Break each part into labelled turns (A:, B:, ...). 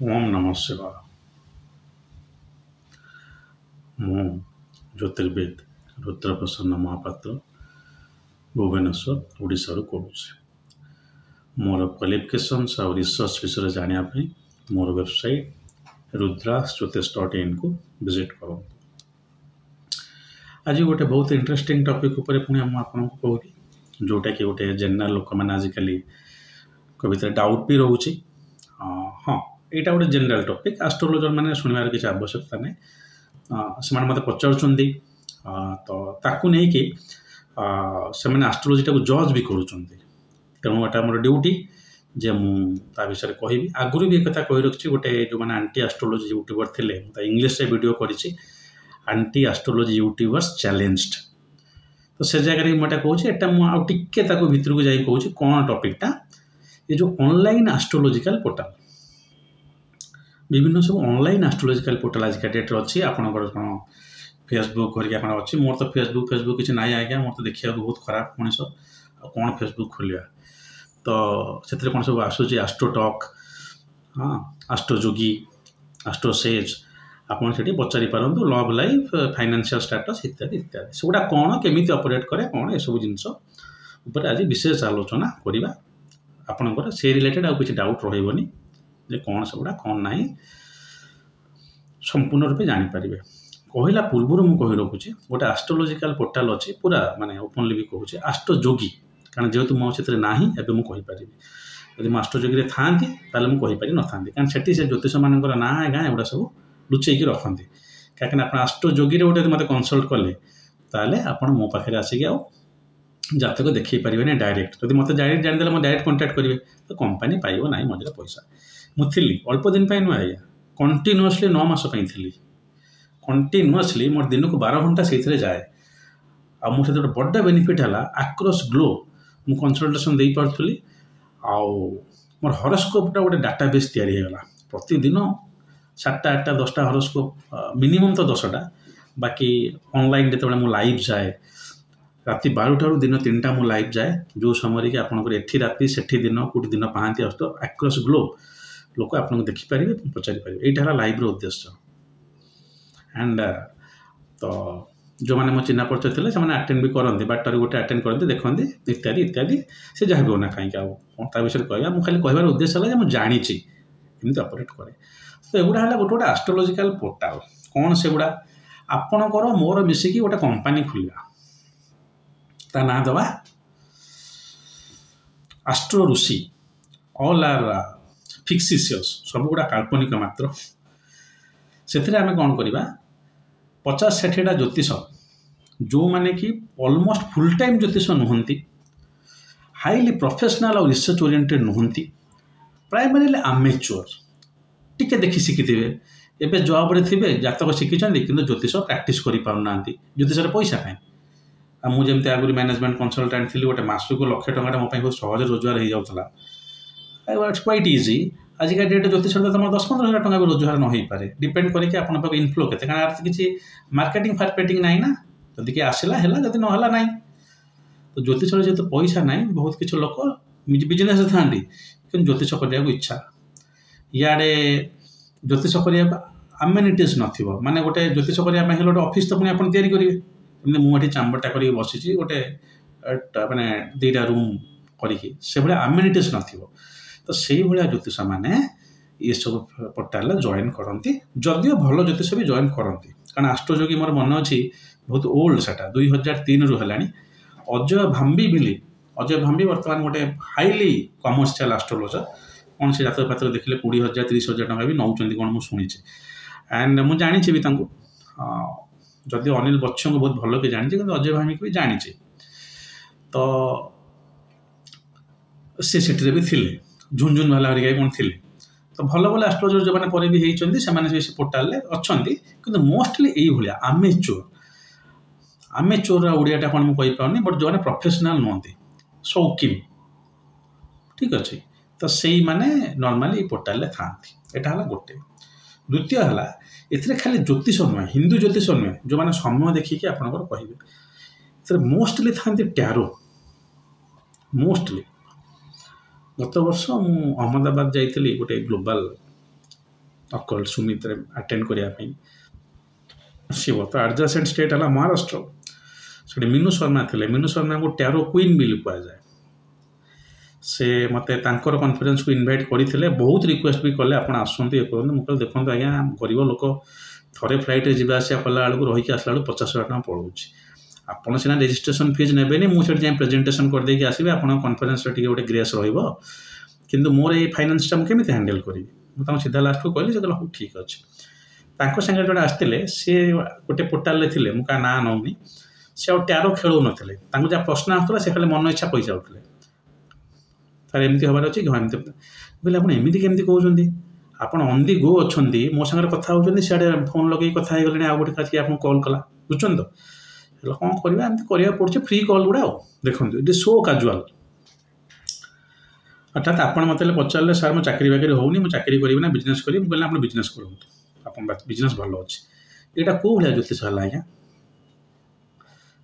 A: ओम नमः शिवाय। ମୁଁ ଜ୍ୟୋତିର୍ବିଦ ରୁଦ୍ରପ୍ରସନ୍ନ ମହାପାତ୍ର ଭୁବନେଶ୍ୱର ଓଡ଼ିଶାରୁ କହୁଛି। ମୋର କ୍ୱାଲିଫିକେସନ୍ସ ଆଉ ରିସର୍ଚ୍ଚ ବିଷୟରେ ଜାଣିବା ପାଇଁ ମୋର ୱେବସାଇଟ୍ rudrasjyotish.in କୁ ଭିଜିଟ୍ କରନ୍ତୁ। ଆଜି ଗୋଟେ ବହୁତ ଇଣ୍ଟରେଷ୍ଟିଂ ଟପିକ୍ ଉପରେ ପୁଣି ମୁଁ ଆପଣଙ୍କୁ କହୁଛି, ଯେଉଁଟାକି ଗୋଟେ ଜେନେରାଲ ଲୋକମାନେ ଆଜିକାଲି ଭିତରେ ଡାଉଟ୍ ବି ରହୁଛି। ହଁ, ଏଇଟା ଗୋଟେ ଜେନେରାଲ ଟପିକ୍, ଆଷ୍ଟ୍ରୋଲୋଜର ମାନେ ଶୁଣିବାର କିଛି ଆବଶ୍ୟକତା ନାହିଁ। ସେମାନେ ମୋତେ ପଚାରୁଛନ୍ତି, ତ ତାକୁ ନେଇକି ସେମାନେ ଆଷ୍ଟ୍ରୋଲୋଜିଟାକୁ ଜଜ୍ ବି କରୁଛନ୍ତି। ତେଣୁ ଏଟା ମୋର ଡ୍ୟୁଟି ଯେ ମୁଁ ତା ବିଷୟରେ କହିବି। ଆଗରୁ ବି କଥା କହି ରଖିଛି, ଗୋଟେ ଯେଉଁମାନେ ଆଣ୍ଟି ଆଷ୍ଟ୍ରୋଲୋଜି ୟୁଟ୍ୟୁବର ଥିଲେ, ମୁଁ ତା ଇଂଲିଶରେ ଭିଡ଼ିଓ କରିଛି, ଆଣ୍ଟି ଆଷ୍ଟ୍ରୋଲୋଜି ୟୁଟ୍ୟୁବର୍ସ ଚ୍ୟାଲେଞ୍ଜଡ। ତ ସେ ଜାଗାରେ ମୁଁ ଏଟା କହୁଛି, ଏଟା ମୁଁ ଆଉ ଟିକେ ତାକୁ ଭିତରକୁ ଯାଇ କହୁଛି କ'ଣ ଟପିକ୍ଟା। ଏ ଯେଉଁ ଅନଲାଇନ୍ ଆଷ୍ଟ୍ରୋଲୋଜିକାଲ ପୋର୍ଟାଲ, ବିଭିନ୍ନ ସବୁ ଅନଲାଇନ୍ ଆଷ୍ଟ୍ରୋଲୋଜିକାଲ ପୋର୍ଟାଲ ଆଜିକା ଡେଟ୍ରେ ଅଛି। ଆପଣଙ୍କର କ'ଣ ଫେସବୁକ୍ କରିକି ଆପଣ ଅଛି? ମୋର ତ ଫେସବୁକ୍ କିଛି ନାହିଁ ଆଜ୍ଞା। ମୋର ତ ଦେଖିବାକୁ ବହୁତ ଖରାପ ମଣିଷ, ଆଉ କ'ଣ ଫେସବୁକ୍ ଖୋଲିବା। ତ ସେଥିରେ କ'ଣ ସବୁ ଆସୁଛି, ଆଷ୍ଟ୍ରୋଟକ୍, ହଁ, ଆଷ୍ଟ୍ରୋଯୋଗୀ, ଆଷ୍ଟ୍ରୋସେଜ୍, ଆପଣ ସେଠି ପଚାରି ପାରନ୍ତୁ। ଲଭ୍ ଲାଇଫ୍, ଫାଇନାନ୍ସିଆଲ ଷ୍ଟାଟସ୍ ଇତ୍ୟାଦି ଇତ୍ୟାଦି। ସେଗୁଡ଼ା କ'ଣ, କେମିତି ଅପରେଟ୍ କରେ, କ'ଣ, ଏସବୁ ଜିନିଷ ଉପରେ ଆଜି ବିଶେଷ ଆଲୋଚନା କରିବା। ଆପଣଙ୍କର ସେ ରିଲେଟେଡ୍ ଆଉ କିଛି ଡାଉଟ୍ ରହିବନି ଯେ କ'ଣ ସେଗୁଡ଼ା କ'ଣ ନାହିଁ, ସମ୍ପୂର୍ଣ୍ଣ ରୂପେ ଜାଣିପାରିବେ। କହିଲା ପୂର୍ବରୁ ମୁଁ କହି ରଖୁଛି, ଗୋଟେ ଆଷ୍ଟ୍ରୋଲୋଜିକାଲ ପୋର୍ଟାଲ ଅଛି, ପୁରା ମାନେ ଓପନଲି ବି କହୁଛି, ଆଷ୍ଟ୍ରୋଯୋଗୀ। କାରଣ ଯେହେତୁ ମୋ ସେଥିରେ ନାହିଁ, ଏବେ ମୁଁ କହିପାରିବି। ଯଦି ମୁଁ ଆଷ୍ଟ୍ରୋଯୋଗୀରେ ଥାଆନ୍ତି ତାହେଲେ ମୁଁ କହିପାରି ନଥାନ୍ତି, କାରଣ ସେଠି ସେ ଜ୍ୟୋତିଷମାନଙ୍କର ନାଁ ଆଜ୍ଞା ଏଗୁଡ଼ା ସବୁ ଲୁଚେଇକି ରଖନ୍ତି। କାହିଁକିନା ଆପଣ ଆଷ୍ଟ୍ରୋଯୋଗୀରେ ଗୋଟେ ମୋତେ କନସଲ୍ଟ କଲେ, ତାହେଲେ ଆପଣ ମୋ ପାଖରେ ଆସିକି ଆଉ ଜାତକ ଦେଖେଇ ପାରିବେନି ଡାଇରେକ୍ଟ। ଯଦି ମୋତେ ଡାଇରେକ୍ଟ ଜାଣିଦେଲେ ମୋ ଡାଇରେକ୍ଟ କଣ୍ଟାକ୍ଟ କରିବେ, ତ କମ୍ପାନୀ ପାଇବ ନାହିଁ ମଝିରେ ପଇସା। ମୁଁ ଥିଲି ଅଳ୍ପ ଦିନ ପାଇଁ ନୁହେଁ ଆଜ୍ଞା, କଣ୍ଟିନ୍ୟୁଅସଲି 9 ମାସ ପାଇଁ ଥିଲି। କଣ୍ଟିନ୍ୟୁଅସଲି ମୋର ଦିନକୁ 12 ଘଣ୍ଟା ସେଇଥିରେ ଯାଏ। ଆଉ ମୋ ସେଥିରେ ଗୋଟେ ବଡ଼ ବେନିଫିଟ୍ ହେଲା, ଆକ୍ରସ୍ ଗ୍ଲୋବ୍ ମୁଁ କନସଲଟେସନ୍ ଦେଇପାରୁଥିଲି। ଆଉ ମୋର ହରସ୍କୋପ୍ଟା ଗୋଟେ ଡାଟାବେସ୍ ତିଆରି ହେଇଗଲା। ପ୍ରତିଦିନ 7ଟା 8ଟା 10ଟା ହରସ୍କୋପ୍, ମିନିମମ୍ ତ 10ଟା। ବାକି ଅନଲାଇନ୍ ଯେତେବେଳେ ମୁଁ ଲାଇଭ୍ ଯାଏ, ରାତି 12ଟାରୁ ଦିନ 3ଟା ମୁଁ ଲାଇଭ୍ ଯାଏ, ଯେଉଁ ସମୟରେ କି ଆପଣଙ୍କର ଏଠି ରାତି ସେଠି ଦିନ, କେଉଁଠି ଦିନ ପାହାନ୍ତି ଆସୁଥିବ, ଆକ୍ରସ୍ ଗ୍ଲୋବ୍ ଲୋକ ଆପଣଙ୍କୁ ଦେଖିପାରିବେ, ପଚାରିପାରିବେ। ଏଇଟା ହେଲା ଲାଇଭ୍ର ଉଦ୍ଦେଶ୍ୟ। ଆଣ୍ଡ ତ ଯେଉଁମାନେ ମୋ ଚିହ୍ନା ପରିଚୟ ଥିଲେ ସେମାନେ ଆଟେଣ୍ଡ ବି କରନ୍ତି, ବାଟରେ ଗୋଟେ ଆଟେଣ୍ଡ କରନ୍ତି, ଦେଖନ୍ତି ଇତ୍ୟାଦି ଇତ୍ୟାଦି। ସେ ଯାହା ବି ହଉ ନା କାହିଁକି, ଆଉ କ'ଣ ତା ବିଷୟରେ କହିବା। ମୁଁ ଖାଲି କହିବାର ଉଦ୍ଦେଶ୍ୟ ହେଲା ଯେ ମୁଁ ଜାଣିଛି ଏମିତି ଅପରେଟ୍ କରେ। ତ ଏଗୁଡ଼ା ହେଲା ଗୋଟେ ଗୋଟେ ଆଷ୍ଟ୍ରୋଲୋଜିକାଲ ପୋର୍ଟାଲ। କ'ଣ ସେଗୁଡ଼ା? ଆପଣଙ୍କର ମୋର ମିଶିକି ଗୋଟେ କମ୍ପାନୀ ଖୋଲିବା, ତା ନାଁ ଦେବା ଆଷ୍ଟ୍ରୋ ଋଷି। ଅଲ୍ ଆର୍ ଫିକ୍ସିସିୟସ୍, ସବୁଗୁଡ଼ା କାଳ୍ପନିକ ମାତ୍ର। ସେଥିରେ ଆମେ କ'ଣ କରିବା, 50-60ଟା ଜ୍ୟୋତିଷ, ଯେଉଁମାନେ କି ଅଲମୋଷ୍ଟ ଫୁଲ୍ ଟାଇମ୍ ଜ୍ୟୋତିଷ ନୁହନ୍ତି, ହାଇଲି ପ୍ରଫେସନାଲ୍ ଆଉ ରିସର୍ଚ୍ଚ ଓରିଏଣ୍ଟେଡ୍ ନୁହନ୍ତି, ପ୍ରାଇମାରିଲି ଆମେଚୁଅର, ଟିକେ ଦେଖି ଶିଖିଥିବେ, ଏବେ ଜବ୍ରେ ଥିବେ, ଜାତକ ଶିଖିଛନ୍ତି କିନ୍ତୁ ଜ୍ୟୋତିଷ ପ୍ରାକ୍ଟିସ୍ କରିପାରୁନାହାନ୍ତି, ଜ୍ୟୋତିଷରେ ପଇସା ପାଇଁ। ଆଉ ମୁଁ ଯେମିତି ଆଗରୁ ମ୍ୟାନେଜମେଣ୍ଟ କନସଲଟାଣ୍ଟ ଥିଲି, ଗୋଟେ ମାସକୁ 1,00,000 ଟଙ୍କାଟା ମୋ ପାଇଁ ବହୁତ ସହଜରେ ରୋଜଗାର ହେଇଯାଉଥିଲା। It's quite easy. ଆଜିକା ଡେଟ୍ ଜ୍ୟୋତିଷରେ ତୁମର 10-15 ହଜାର ଟଙ୍କା ବି ରୋଜଗାର ନ ହେଇପାରେ, ଡିପେଣ୍ଡ କରିକି ଆପଣଙ୍କ ପାଖକୁ ଇନଫ୍ଲୋ କେତେ। କାରଣ ଆର କିଛି ମାର୍କେଟିଂ ଫାର୍କେଟିଂ ନାହିଁ ନା, ଯଦି କିଏ ଆସିଲା ହେଲା, ଯଦି ନହେଲା ନାହିଁ। ତ ଜ୍ୟୋତିଷରେ ଯେହେତୁ ପଇସା ନାହିଁ, ବହୁତ କିଛି ଲୋକ ବିଜନେସ୍ରେ ଥାଆନ୍ତି କିନ୍ତୁ ଜ୍ୟୋତିଷ କରିବାକୁ ଇଚ୍ଛା। ଇଆଡ଼େ ଜ୍ୟୋତିଷ କରିବାକୁ ଆମେନିଟିସ୍ ନଥିବ, ମାନେ ଗୋଟେ ଜ୍ୟୋତିଷ କରିବା ପାଇଁ ହେଲେ ଗୋଟେ ଅଫିସ୍ ତ ପୁଣି ଆପଣ ତିଆରି କରିବେ। ଏମିତି ମୁଁ ଏଠି ଚାମ୍ବରଟା କରିକି ବସିଛି, ଗୋଟେ ମାନେ 2ଟା ରୁମ୍ କରିକି, ସେଭଳିଆ ଆମେନିଟିସ୍ ନଥିବ। ତ ସେଇଭଳିଆ ଜ୍ୟୋତିଷମାନେ ଏସବୁ ପୋର୍ଟାଲରେ ଜଏନ୍ କରନ୍ତି, ଯଦିଓ ଭଲ ଜ୍ୟୋତିଷ ବି ଜଏନ୍ କରନ୍ତି। କାରଣ ଆଷ୍ଟ୍ରୋଯୋଗୀ ମୋର ମନେ ଅଛି ବହୁତ ଓଲ୍ଡ, ସେଟା 2003ରୁ ହେଲାଣି। ଅଜୟ ଭାମ୍ବି ବୋଲି, ଅଜୟ ଭାମ୍ବି ବର୍ତ୍ତମାନ ଗୋଟେ ହାଇଲି କମର୍ସିଆଲ ଆଷ୍ଟ୍ରୋଲୋଜର। କ'ଣ ସେ ଜାତକ ଫାତକ ଦେଖିଲେ 20,000-30,000 ଟଙ୍କା ବି ନେଉଛନ୍ତି କ'ଣ ମୁଁ ଶୁଣିଛି। ଆଣ୍ଡ ମୁଁ ଜାଣିଛି ବି ତାଙ୍କୁ, ଯଦିଓ ଅନିଲ ବଚ୍ଚନଙ୍କୁ ବହୁତ ଭଲ କି ଜାଣିଛି, କିନ୍ତୁ ଅଜୟ ଭାମ୍ବିକୁ ବି ଜାଣିଛି। ତ ସେ ସେଠିରେ ବି ଥିଲେ, ଝୁନଝୁନ ବାଲା ହରିକା କ'ଣ ଥିଲେ। ତ ଭଲ ଭଲ ଆଷ୍ଟ୍ରୋଲୋଜର ଯେଉଁମାନେ ପରେ ବି ହେଇଛନ୍ତି, ସେମାନେ ବି ସେ ପୋର୍ଟାଲରେ ଅଛନ୍ତି। କିନ୍ତୁ ମୋଷ୍ଟଲି ଏଇଭଳିଆ ଆମେଚୋର ଓଡ଼ିଆଟା କ'ଣ ମୁଁ କହିପାରୁନି, ବଟ୍ ଯେଉଁମାନେ ପ୍ରଫେସନାଲ ନୁହନ୍ତି, ସୌକିନ, ଠିକ୍ ଅଛି, ତ ସେଇମାନେ ନର୍ମାଲି ଏଇ ପୋର୍ଟାଲରେ ଥାଆନ୍ତି। ଏଇଟା ହେଲା ଗୋଟେ। ଦ୍ୱିତୀୟ ହେଲା, ଏଥିରେ ଖାଲି ଜ୍ୟୋତିଷ ନୁହେଁ, ହିନ୍ଦୁ ଜ୍ୟୋତିଷ ନୁହେଁ, ଯେଉଁମାନେ ସମୟ ଦେଖିକି ଆପଣଙ୍କର କହିବେ, ଏଥିରେ ମୋଷ୍ଟଲି ଥାଆନ୍ତି ଟ୍ୟାରୋ। ମୋଷ୍ଟଲି ଗତ ବର୍ଷ ମୁଁ ଅହମ୍ମଦାବାଦ ଯାଇଥିଲି ଗୋଟେ ଗ୍ଲୋବାଲ ଅକଲ୍ଟ ସୁମିତ୍ରେ ଆଟେଣ୍ଡ କରିବା ପାଇଁ। ଶିବ ତ ଆଡଜାସେଣ୍ଟ ଷ୍ଟେଟ୍ ହେଲା ମହାରାଷ୍ଟ୍ର। ସେଠି ମିନୁ ଶର୍ମା ଥିଲେ। ମିନୁ ଶର୍ମାଙ୍କୁ ଟ୍ୟାରୋ କୁଇନ୍ ବୋଲି କୁହାଯାଏ। ସେ ମୋତେ ତାଙ୍କର କନଫରେନ୍ସକୁ ଇନଭାଇଟ୍ କରିଥିଲେ। ବହୁତ ରିକ୍ୱେଷ୍ଟ ବି କଲେ ଆପଣ ଆସନ୍ତୁ ଇଏ କରନ୍ତୁ। ମୁଁ କହିଲି ଦେଖନ୍ତୁ ଆଜ୍ଞା, ଗରିବ ଲୋକ ଥରେ ଫ୍ଲାଇଟ୍ରେ ଯିବା ଆସିବା କଲା ବେଳକୁ ରହିକି ଆସିଲା ବେଳକୁ 50,000 ଟଙ୍କା ପଳଉଛି। ଆପଣ ସିନା ରେଜିଷ୍ଟ୍ରେସନ୍ ଫିଜ୍ ନେବେନି, ମୁଁ ସେଠି ଯାଇ ପ୍ରେଜେଣ୍ଟେସନ୍ କରିଦେଇକି ଆସିବି, ଆପଣଙ୍କ କନଫରେନ୍ସରେ ଟିକେ ଗୋଟେ ଗ୍ରେସ୍ ରହିବ, କିନ୍ତୁ ମୋର ଏଇ ଫାଇନାନ୍ସଟା ମୁଁ କେମିତି ହ୍ୟାଣ୍ଡେଲ୍ କରିବି। ମୁଁ ତାଙ୍କୁ ସିଧା ଲାଷ୍ଟକୁ କହିଲି। ସେ କହିଲେ ହଉ ଠିକ୍ ଅଛି। ତାଙ୍କ ସାଙ୍ଗରେ ଜଣେ ଆସିଥିଲେ, ସିଏ ଗୋଟେ ପୋର୍ଟାଲରେ ଥିଲେ, ମୁଁ କାହା ନାଁ ନେଉନି। ସେ ଆଉ ଟ୍ୟାରୋ ଖେଳୁନଥିଲେ। ତାଙ୍କୁ ଯାହା ପ୍ରଶ୍ନ ଆସୁଥିଲା ସେ ଖାଲି ମନ ଇଚ୍ଛା କହିଯାଉଥିଲେ, ତାର ଏମିତି ହେବାର ଅଛି, ଏମିତି। କହିଲେ ଆପଣ ଏମିତି କେମିତି କହୁଛନ୍ତି? ଆପଣ ଅନ୍ ଦି ଗୋ ଅଛନ୍ତି, ମୋ ସାଙ୍ଗରେ କଥା ହେଉଛନ୍ତି, ସିଆଡ଼େ ଫୋନ୍ ଲଗେଇକି କଥା ହେଇଗଲେଣି, ଆଉ ଗୋଟେ କାଛି ଆପଣଙ୍କୁ କଲ୍ କଲା, ବୁଝୁଛନ୍ତି ତ? ହେଲେ କ'ଣ କରିବା, ଏମିତି କରିବାକୁ ପଡ଼ୁଛି, ଫ୍ରି କଲ୍ ଗୁଡ଼ା। ଆଉ ଦେଖନ୍ତୁ ଇଟ୍ ଇଜ୍ ସୋ କାଜୁଆଲ୍। ଅର୍ଥାତ୍ ଆପଣ ମୋତେ ପଚାରିଲେ ସାର୍ ମୋ ଚାକିରି ବାକିରି ହେଉନି, ମୁଁ ଚାକିରି କରିବି ନା ବିଜନେସ୍ କରିବି? ମୁଁ କହିଲି ଆପଣ ବିଜନେସ୍ କରନ୍ତୁ, ଆପଣ ବିଜନେସ୍ ଭଲ ଅଛି। ଏଇଟା କେଉଁ ଭଳିଆ ଜ୍ୟୋତିଷ ହେଲା ଆଜ୍ଞା?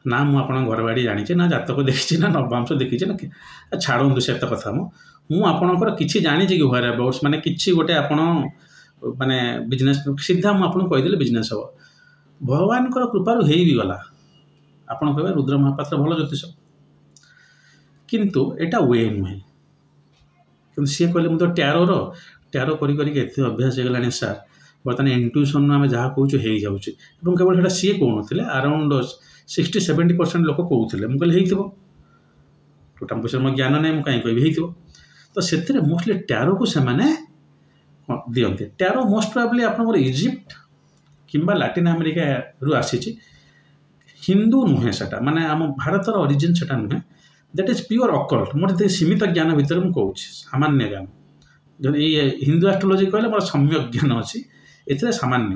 A: ନା ମୁଁ ଆପଣଙ୍କ ଘର ବାଡ଼ି ଜାଣିଛି, ନା ଜାତକ ଦେଖିଛି, ନା ନବାଂଶ ଦେଖିଛି, ନା ଛାଡ଼ନ୍ତୁ ସେ ଏତେ କଥା। ମୁଁ ଆପଣଙ୍କର କିଛି ଜାଣିଛି କି ହ୍ୱେର୍ ଆବାଉଟ୍ସ, ମାନେ କିଛି ଗୋଟେ ଆପଣ ମାନେ ବିଜନେସ୍ ସିଧା ମୁଁ ଆପଣଙ୍କୁ କହିଦେଲି ବିଜନେସ୍ ହେବ। ଭଗବାନଙ୍କର କୃପାରୁ ହେଇ ବି ଗଲା। ଆପଣ କହିବେ ରୁଦ୍ର ମହାପାତ୍ର ଭଲ ଜ୍ୟୋତିଷ, କିନ୍ତୁ ଏଇଟା ୱେ ନୁହେଁ। କିନ୍ତୁ ସିଏ କହିଲେ ମୁଁ ତ ଟ୍ୟାରୋ କରିକି ଏତେ ଅଭ୍ୟାସ ହେଇଗଲାଣି ସାର୍, ବର୍ତ୍ତମାନ ଇଣ୍ଟୁଇସନ୍ରୁ ଆମେ ଯାହା କହୁଛୁ ହେଇଯାଉଛି। ଏବଂ କେବଳ ସେଇଟା ସିଏ କହୁନଥିଲେ, ଆରାଉଣ୍ଡ 60-70% ଲୋକ କହୁଥିଲେ। ମୁଁ କହିଲି ହେଇଥିବ, ଟୋଟାଲ ବିଷୟରେ ମୋ ଜ୍ଞାନ ନାହିଁ, ମୁଁ କାହିଁକି କହିବି, ହେଇଥିବ। ତ ସେଥିରେ ମୋଷ୍ଟଲି ଟ୍ୟାରୋକୁ ସେମାନେ ଦିଅନ୍ତି। ଟ୍ୟାରୋ ମୋଷ୍ଟ ପ୍ରୋବାବ୍ଲି ଆପଣଙ୍କର ଇଜିପ୍ଟ କିମ୍ବା ଲାଟିନ୍ ଆମେରିକାରୁ ଆସିଛି। ହିନ୍ଦୁ ନୁହେଁ ସେଟା, ମାନେ ଆମ ଭାରତର ଅରିଜିନ୍ ସେଟା ନୁହେଁ। That is pure occult. ମୋର ଯେତେ ସୀମିତ ଜ୍ଞାନ ଭିତରେ ମୁଁ କହୁଛି, ସାମାନ୍ୟ ଜ୍ଞାନ। ଯଦି ଏଇ ହିନ୍ଦୁ ଆଷ୍ଟ୍ରୋଲୋଜି କହିଲେ ମୋର ସମ୍ୟକ ଜ୍ଞାନ ଅଛି, ଏଥିରେ ସାମାନ୍ୟ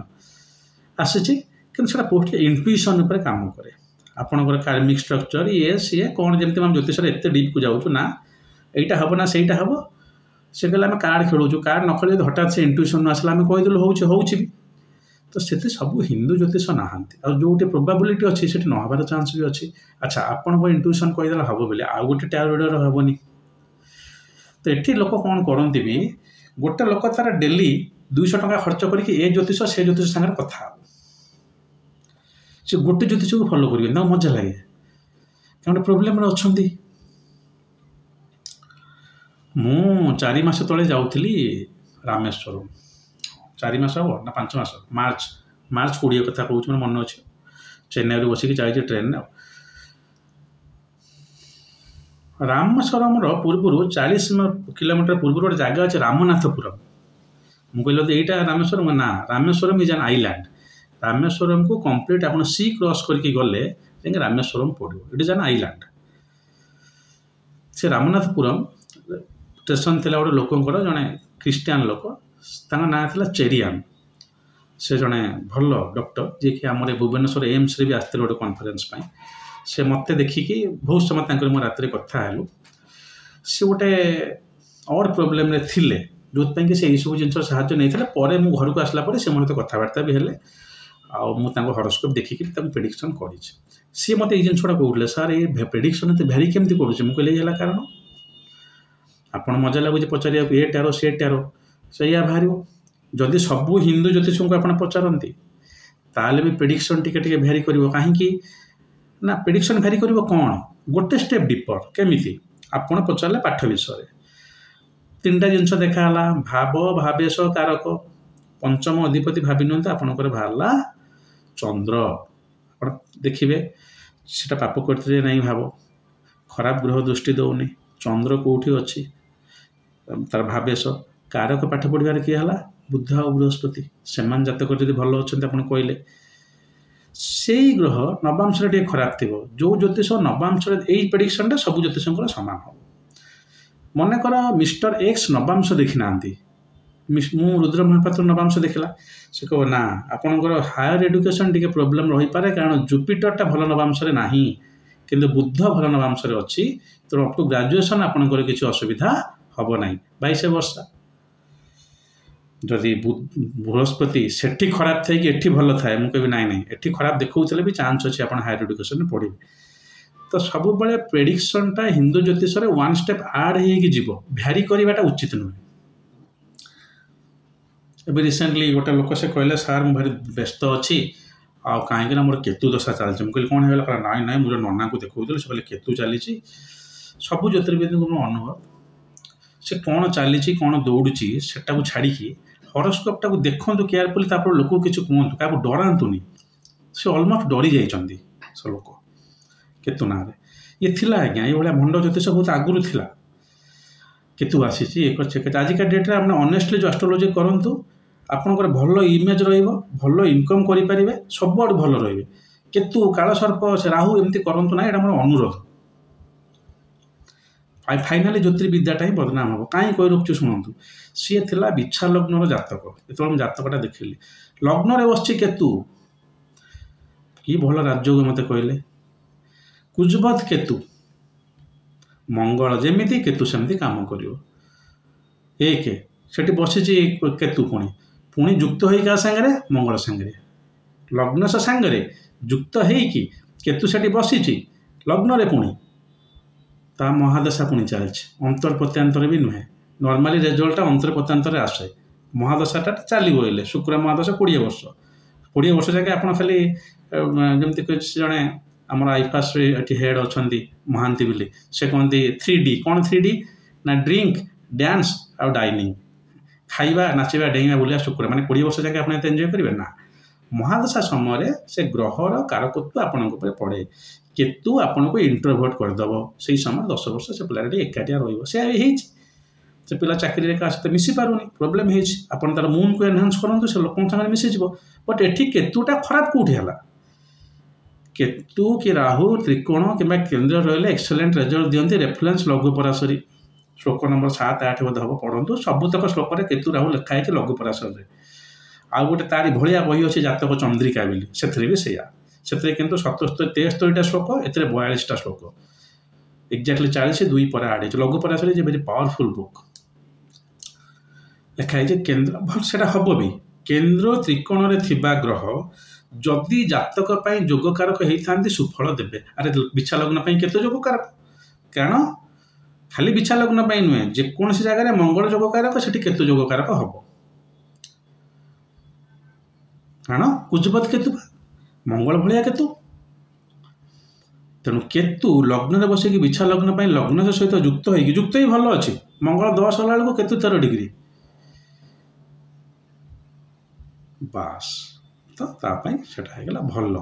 A: ଆସିଛି। କିନ୍ତୁ ସେଟା ପୋଷ୍ଟଲି ଇଣ୍ଟୁଇସନ୍ ଉପରେ କାମ କରେ। ଆପଣଙ୍କର କାର୍ମିକ୍ ଷ୍ଟ୍ରକ୍ଚର ଇଏ ସିଏ କ'ଣ, ଯେମିତି ଆମେ ଜ୍ୟୋତିଷରେ ଏତେ ଡିପ୍କୁ ଯାଉଛୁ ନା, ଏଇଟା ହେବ ନା ସେଇଟା ହେବ। ସେ କହିଲେ ଆମେ କାର୍ଡ଼ ଖେଳୁଛୁ, କାର୍ଡ଼ ନ ଖେଳି ଯଦି ହଠାତ୍ ସେ ଇଣ୍ଟୁଇସନ୍ ଆସିଲା ଆମେ କହିଦେଲୁ ହେଉଛି ବି। ତ ସେଠି ସବୁ ହିନ୍ଦୁ ଜ୍ୟୋତିଷ ନାହାନ୍ତି। ଆଉ ଯେଉଁଠି ପ୍ରୋବାବିଲିଟି ଅଛି ସେଠି ନ ହେବାର ଚାନ୍ସ ବି ଅଛି। ଆଚ୍ଛା, ଆପଣଙ୍କ ଇଣ୍ଟୁଇସନ୍ କହିଦେଲେ ହେବ ବୋଲି, ଆଉ ଗୋଟେ ଟ୍ୟାରୋ ରିଡର୍ ହେବନି। ତ ଏଠି ଲୋକ କ'ଣ କରନ୍ତି ବି, ଗୋଟେ ଲୋକ ତାର ଡେଲି 200 ଟଙ୍କା ଖର୍ଚ୍ଚ କରିକି ଏ ଜ୍ୟୋତିଷ ସେ ଜ୍ୟୋତିଷ ସାଙ୍ଗରେ କଥା ହେବ। ସେ ଗୋଟେ ଜ୍ୟୋତିଷକୁ ଫଲୋ କରିବେ, ତାଙ୍କୁ ମଜା ଲାଗେ, କାରଣ ପ୍ରୋବ୍ଲେମରେ ଅଛନ୍ତି। ମୁଁ 4 ମାସ ତଳେ ଯାଉଥିଲି ରାମେଶ୍ୱରମ୍। 4 ମାସ ହେବ ନା 5 ମାସ, ମାର୍ଚ୍ଚ 20 କଥା କହୁଛି, ମୋର ମନେ ଅଛି। ଚେନ୍ନାଇରୁ ବସିକି ଯାଇଛି ଟ୍ରେନରେ। ରାମେଶ୍ୱରମ୍ର ପୂର୍ବରୁ 40 କିଲୋମିଟର ପୂର୍ବରୁ ଗୋଟେ ଜାଗା ଅଛି ରାମନାଥପୁରମ୍। ମୁଁ କହିଲି ଏଇଟା ରାମେଶ୍ୱରମ୍? ନା, ରାମେଶ୍ୱରମ୍ ଇଜ୍ ଆନ୍ ଆଇଲ୍ୟାଣ୍ଡ। ରାମେଶ୍ୱରମ୍କୁ କମ୍ପ୍ଲିଟ୍ ଆପଣ ସି କ୍ରସ୍ କରିକି ଗଲେ ଯାଇକି ରାମେଶ୍ୱରମ୍ ପଡ଼ିବ। It is an island. ସେ ରାମନାଥପୁରମ୍ ଷ୍ଟେସନ୍ ଥିଲା ଗୋଟେ ଲୋକଙ୍କର, ଜଣେ ଖ୍ରୀଷ୍ଟିଆନ ଲୋକ, ତାଙ୍କ ନାଁ ଥିଲା ଚେରିଆନ୍। ସେ ଜଣେ ଭଲ ଡକ୍ଟର, ଯିଏକି ଆମର ଭୁବନେଶ୍ୱର ଏମ୍ସରେ ବି ଆସିଥିଲେ ଗୋଟେ କନଫରେନ୍ସ ପାଇଁ। ସେ ମୋତେ ଦେଖିକି ବହୁତ ସମୟ ତାଙ୍କର ମୁଁ ରାତିରେ କଥା ହେଲୁ। ସେ ଗୋଟେ ଅଡ୍ ପ୍ରୋବ୍ଲେମରେ ଥିଲେ, ଯେଉଁଥିପାଇଁ କି ସେ ଏଇସବୁ ଜିନିଷ ସାହାଯ୍ୟ ନେଇଥିଲେ। ପରେ ମୁଁ ଘରକୁ ଆସିଲା ପରେ ସେ ମୋ ସହିତ କଥାବାର୍ତ୍ତା ବି ହେଲେ, ଆଉ ମୁଁ ତାଙ୍କ ହରୋସ୍କୋପ୍ ଦେଖିକି ତାଙ୍କୁ ପ୍ରେଡିକ୍ସନ୍ କରିଛି। ସିଏ ମୋତେ ଏଇ ଜିନିଷଟା କହୁଥିଲେ, ସାର୍ ଏଇ ପ୍ରେଡିକ୍ସନ୍ ଏତେ ଭ୍ୟାରି କେମିତି କରୁଛି? ମୁଁ କହିଲି ଏଇ ହେଲା କାରଣ। ଆପଣ ମଜା ଲାଗୁଛି ପଚାରିବାକୁ, ଏ ଟ୍ୟାରୋ ସେ ଟ୍ୟାରୋ, ସେଇଆ ବାହାରିବ। ଯଦି ସବୁ ହିନ୍ଦୁ ଜ୍ୟୋତିଷଙ୍କୁ ଆପଣ ପଚାରନ୍ତି, ତାହେଲେ ବି ପ୍ରେଡିକ୍ସନ୍ ଟିକେ ଭ୍ୟାରି କରିବ। କାହିଁକି ନା, ପ୍ରେଡିକ୍ସନ୍ ଭ୍ୟାରି କରିବ କ'ଣ? ଗୋଟେ ଷ୍ଟେପ୍ ଡିପର। କେମିତି? ଆପଣ ପଚାରିଲେ ପାଠ ବିଷୟରେ 3ଟା ଜିନିଷ ଦେଖାହେଲା, ଭାବ, ଭାବେଶ, କାରକ। ପଞ୍ଚମ ଅଧିପତି ଭାବି ନିଅନ୍ତୁ, ଆପଣଙ୍କର ବାହାରିଲା ଚନ୍ଦ୍ର। ଆପଣ ଦେଖିବେ ସେଟା ପାପ କରିଥିଲେ ନାହିଁ ଭାବ, ଖରାପ ଗ୍ରହ ଦୃଷ୍ଟି ଦେଉନି, ଚନ୍ଦ୍ର କେଉଁଠି ଅଛି, ତାର ଭାବେଶ। କାରକ ପାଠ ପଢ଼ିବାରେ କିଏ ହେଲା? ବୁଧ ଆଉ ବୃହସ୍ପତି। ସେମାନେ ଜାତକ ଯଦି ଭଲ ଅଛନ୍ତି ଆପଣ କହିଲେ, ସେଇ ଗ୍ରହ ନବାଂଶରେ ଟିକେ ଖରାପ ଥିବ। ଯେଉଁ ଜ୍ୟୋତିଷ ନବାଂଶରେ, ଏଇ ପ୍ରେଡିକ୍ସନ୍ଟା ସବୁ ଜ୍ୟୋତିଷଙ୍କର ସମାନ ହେବ। ମନେକର ମିଷ୍ଟର ଏକ୍ସ ନବାଂଶ ଦେଖିନାହାନ୍ତି, ମୁଁ ରୁଦ୍ର ମହାପାତ୍ର ନବାଂଶ ଦେଖିଲା, ସେ କହିବ ନା ଆପଣଙ୍କର ହାୟର ଏଡୁକେସନ୍ ଟିକେ ପ୍ରୋବ୍ଲେମ୍ ରହିପାରେ, କାରଣ ଜୁପିଟରଟା ଭଲ ନବାଂଶରେ ନାହିଁ, କିନ୍ତୁ ବୁଧ ଭଲ ନବାଂଶରେ ଅଛି। ତେଣୁ ଅପ୍ ଟୁ ଗ୍ରାଜୁଏସନ୍ ଆପଣଙ୍କର କିଛି ଅସୁବିଧା ହେବ ନାହିଁ। 22 ବର୍ଷ। ଯଦି ବୃହସ୍ପତି ସେଠି ଖରାପ ଥାଇକି ଏଠି ଭଲ ଥାଏ, ମୁଁ କହିବି ନାଇଁ, ଏଠି ଖରାପ ଦେଖାଉଥିଲେ ବି ଚାନ୍ସ ଅଛି ଆପଣ ହାୟର ଏଡୁକେସନ୍ରେ ପଢ଼ିବେ। ତ ସବୁବେଳେ ପ୍ରେଡିକ୍ସନ୍ଟା ହିନ୍ଦୁ ଜ୍ୟୋତିଷରେ 1 ଷ୍ଟେପ୍ ଆଡ଼୍ ହେଇକି ଯିବ, ଭ୍ୟାରି କରିବାଟା ଉଚିତ ନୁହେଁ। ଏବେ ରିसेंटली गोटे लोक से कहले सार मुझे व्यस्त अच्छी कहीं मोर केतु दशा चलती मुझे कौन है ना ना मुझे नना को देखा से कहले केतु चली सब ज्योतिर्विद मो अनुभव से कौन चली कौन दौड़ी सेटा को छाड़ी हॉरोस्कोप टाक देखु केयरफुली लोक किसी कहतु क्या डरातुनि से अलमोस्ट डरी जाइए से लोक केतु ना ये थिला आज्ञा ये भंड ज्योतिष बहुत आगुरी थिला केतु आसी आजिका डेट्रे आप ऑनेस्टली जो एस्ट्रोलॉजी करूँ आपंकर भल इमेज रहा इनकम करें सब आड़ भल रे केतु काल सर्प से राहु एमती करूँ ना यहाँ मोर अनुरोध फाइनाली ज्योतिर्विद्याटा ही बदनाम हम कहीं कही रखु शुणु सी थिला बिछा लग्नर जातक जो जातकटा देखिली लग्न बस केतु कि भल राजयोग मत कहले कुजबत केतु मंगल जमीती केतु सेमती काम कर एक से बसी केतु पुणी पुणी युक्त हो क्या सांगे मंगल सांगे लग्न सांगे युक्त हो केतु से बसी लग्न पुणी ता महादशा पुणी चली अंतर प्रत्यांतर भी नुहे नॉर्मली रिजल्ट अंतर प्रत्यांतर आसे महादशाटा चलो शुक्र महादशा 20 वर्ष 20 वर्ष जाके आप खाली जमी जड़े आम आईपास हेड अच्छा महांती बोली से कहते 3D कौन 3D ना ड्रिंक डांस आ डाइनिंग खाइबा नाचिबा डेइबा बोलिया शुक्र माने 20 वर्ष जाके आप एंजॉय करेंगे ना महादशा समय से ग्रहर कारकत्व आपण पड़े केतु आपन को इंट्रोवर्ट करदेव से समय 10 वर्ष से पिला एकाटिया से पिला चाकरी क्या सहित मिसी पारुनी प्रोब्लेम होपन तार मून को एनहांस करूँ से लोक सागर मिसीज बट एटी केतुटा खराब कौटी है केतु कि राहु त्रिकोण कि केन्द्र रही एक्सलेंट रिजल्ट दिखती रेफरेन्स लघु पराशरी श्लोक नंबर 7-8 बोध हम पढ़ू सबुतक श्लोक केतु राहु लिखाई लघु पराशर आउ गोटे तारी भाया बही अच्छे जातक चंद्रिका बोली से भी सैया से कितु 77-73 श्लोक ए 42टा श्लोक एक्जाक्टली 40 2 पर आड़ लघु Parashari is very powerful book लिखाई केन्द्र भल से हम भी केन्द्र त्रिकोण थिबा ग्रह जदि जातक जोगकारक होता सुफल देवे अरे बिछा लग्न केतु जोगकारक कारण खाली बिछा लग्न नुहे जेकोसी जगह मंगल जोगकारक से केतु जोगकारक हम कारण कुजबत केतु मंगल भाया केतु तेणु केतु लग्न बस बिछा लग्न लग्न सहित युक्त ही भल अच्छी मंगल 10 होला बेलू केतु 13 डिग्री बास तो तापाई सेटा है भल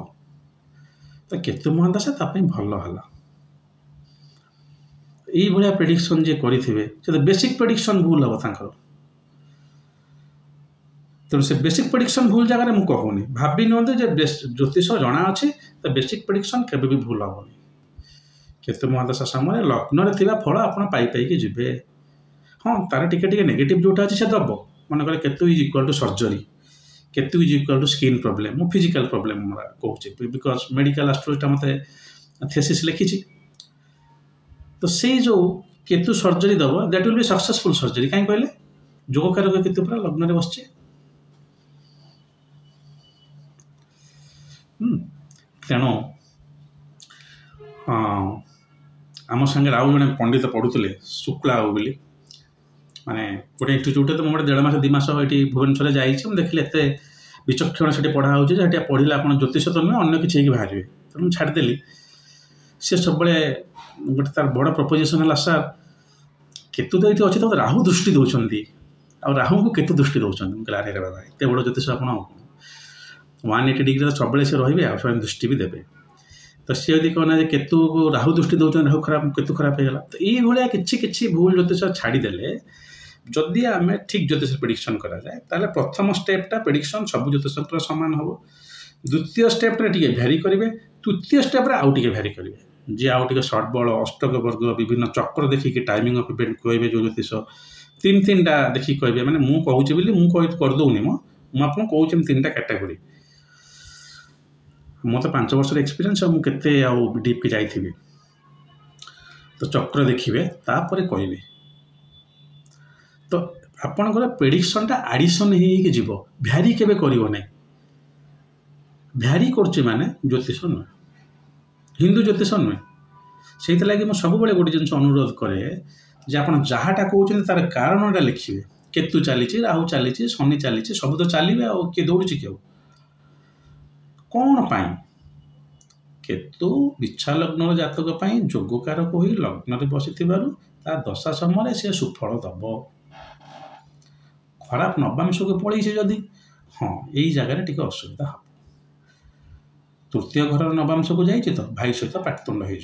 A: तो केतु महादशा तापाई भल है ये प्रेडिक्शन जे करेंगे बेसिक प्रेडिक्शन भूल हम तांकर तेणु से बेसिक प्रेडिक्शन भूल जगह मुझे कहूनी भावी नियंतु ज्योतिष जना अच्छे तो बेसिक प्रेडिक्शन केबे भी भूल हेनी केतु महादशा समय लग्न थी फल आप पाई जी हाँ तार टिके नेगेटिव जोटा अच्छे से दब मन करें Ketu is equal to surgery Ketu is equal to skin problem मु फिजिकल प्रॉब्लम कहूँ बिकज मेडिकल एस्ट्रोलॉजी मत थेसिस लिखी तो से जो केतु सर्जरी दब that will be successful surgery कहीं कहले जोगकारक केतु पूरा लग्न बसचे तेणु आम सांगे आउ जड़े पंडित पढ़ुले शुक्ला बोली माने गोटे इन्स्टिट्यूट तो मुझे 1.5 मास 2 मास ये भुवनेश्वर जाइए देखिए एत विचक्षण से पढ़ा हो पढ़ला आप ज्योतिष तो नुहे अन्न किसी बाहर तो छाड़देली सी सब गोटे तार बड़ प्रपोजिशन है सार केतु तो ये अच्छे तो राहु दृष्टि दौरान आ राहु को केतु दृष्टि दौरान अरे बाबा एत बड़ ज्योतिष आप 180 डिग्री सब से रे आ दृष्टि भी देवे तो सी यदि कहना केतु को राहु दृष्टि दौरान राहु खराब केतु खराब होगा तो ये किसी भूल ज्योतिष छाड़देले जदि आम ठीक ज्योतिष प्रेडिक्शन कराए प्रथम स्टेपटा प्रेडिक्शन सब ज्योतिष सामान हम द्वितीय स्टेप्रे टे भैरी करेंगे तृतीय स्टेप्रे आउ टे भैरी करेंगे जी आउ टे सर्ट बल अष्टक वर्ग विभिन्न चक्र देखिए टाइमिंग ऑफ इवेंट कहे जो ज्योतिष 3-3टा देखिए कहे मैंने मुझे कहूँ मुझे करदे मुझे कहूँ 3टा कैटेगोरी मत 5 वर्ष एक्सपीरियंस मुझे आउ डीप के जाइए तो चक्र देखिए तापर कहे तो आपणकर प्रेडिक्शनटा आडिशन हो भ्यारी केबे करिवो नै भ्यारी करछि माने ज्योतिष नुहे हिंदू ज्योतिष नुहे से लगे मुझे सब गोटे जिन अनुरोध कै जे आप जहाँटा कहते तार कारणटा लिखिए केतु चली राहु चली शनि चली सब तो चलिए आ किए दौड़ी कि कौन पाई केतु बिच्छा लग्न जातक जोगकारक हो लग्न बसी दशा समय से सुफल दब खराब नवांश को पलैसे जदि हाँ यही जगह टी असुविधा हम तृतीय घर नवांश को जाइए तो भाई सहित पाटितुंड हो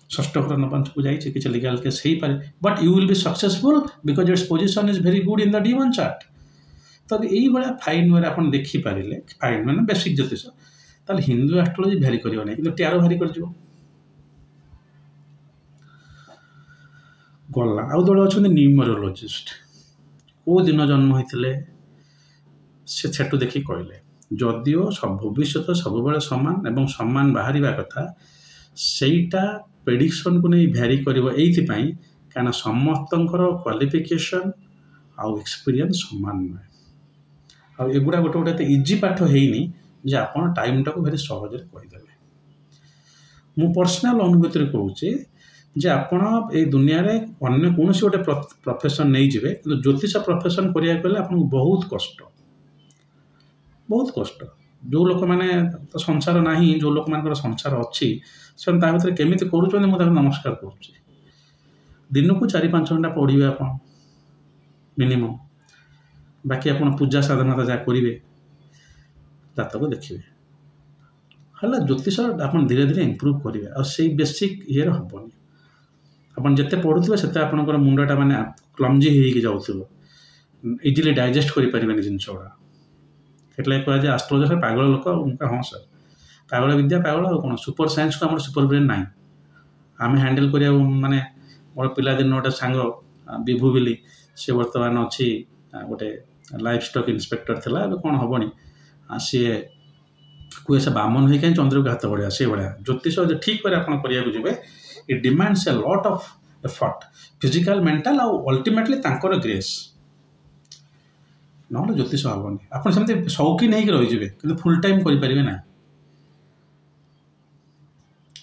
A: षष्ठ घर नवांश को जाइए कि लीगल केस हो पारे but you will be successful because its position is very good in the D1 chart तो यही भाया फाइन वे आप देखिपारे फाइन मैंने बेसिक ज्योतिष ताल हिंदू एस्ट्रोलोजी भेरी कर कि टैरो भेरी कर गला आउ दल अच्छा न्यूमरोलोजिस्ट कौ दिन जन्म होते से देखिए कहले जदिओ भविष्य सब सामान एवं सामान बाहर कथा सेटा प्रेडिक्शन को नहीं भेरी करें समस्त क्वालिफिकेशन आउ एक्सपीरियंस सामान नुहे आ एगुड़ा गोटे गोटे इजी पाठ होनी जे आप टाइम टाक भारी सहज कहीदे मु पर्सनाल अनुभूति कहूँ जे आपण ए दुनिया रे अन्य कौन गोटे प्रोफेशन नहीं जाए कि ज्योतिष प्रोफेशन करें आपको बहुत कष्ट जो लोक मैंने तो संसार ना जो लोक मान संसार अच्छी से भर केमी कर नमस्कार कर दिन को 4-5 घंटा पढ़े आप मिनिमम बाकी आप पूजा साधना जहाँ करेंगे जातक देखिए है ज्योतिष आप धीरे धीरे इम्प्रूव करेंगे और से बेसिक ये हेनी आपन जिते पढ़ुवे से आपंकर मुंडा माने क्लमजी हो जाऊँ इजिली डाइजेस्ट करें जिनस गुड़ा एट्ला कह जाए एस्ट्रोलॉजर पागल लोक हाँ सर पागल विद्या पागल और कौन सुपर साइंस को आम सुपर ब्रेन ना आम हैंडल करिया माने मोर पिलादिन गोटे सांग विभू बिली सी बर्तमान अच्छी गोटे लाइफ स्टॉक इन्स्पेक्टर थिला कौन हेनी सी कहे से बामन हो चंद्र को हाथ बढ़िया से भाया ज्योतिष ठीक पर आप it demands a lot of effort physical mental आउ अल्टीमेटली तांकर ग्रेस ना ज्योतिष हेनी आप शौकीन हो रही कि फुल टाइम करें ना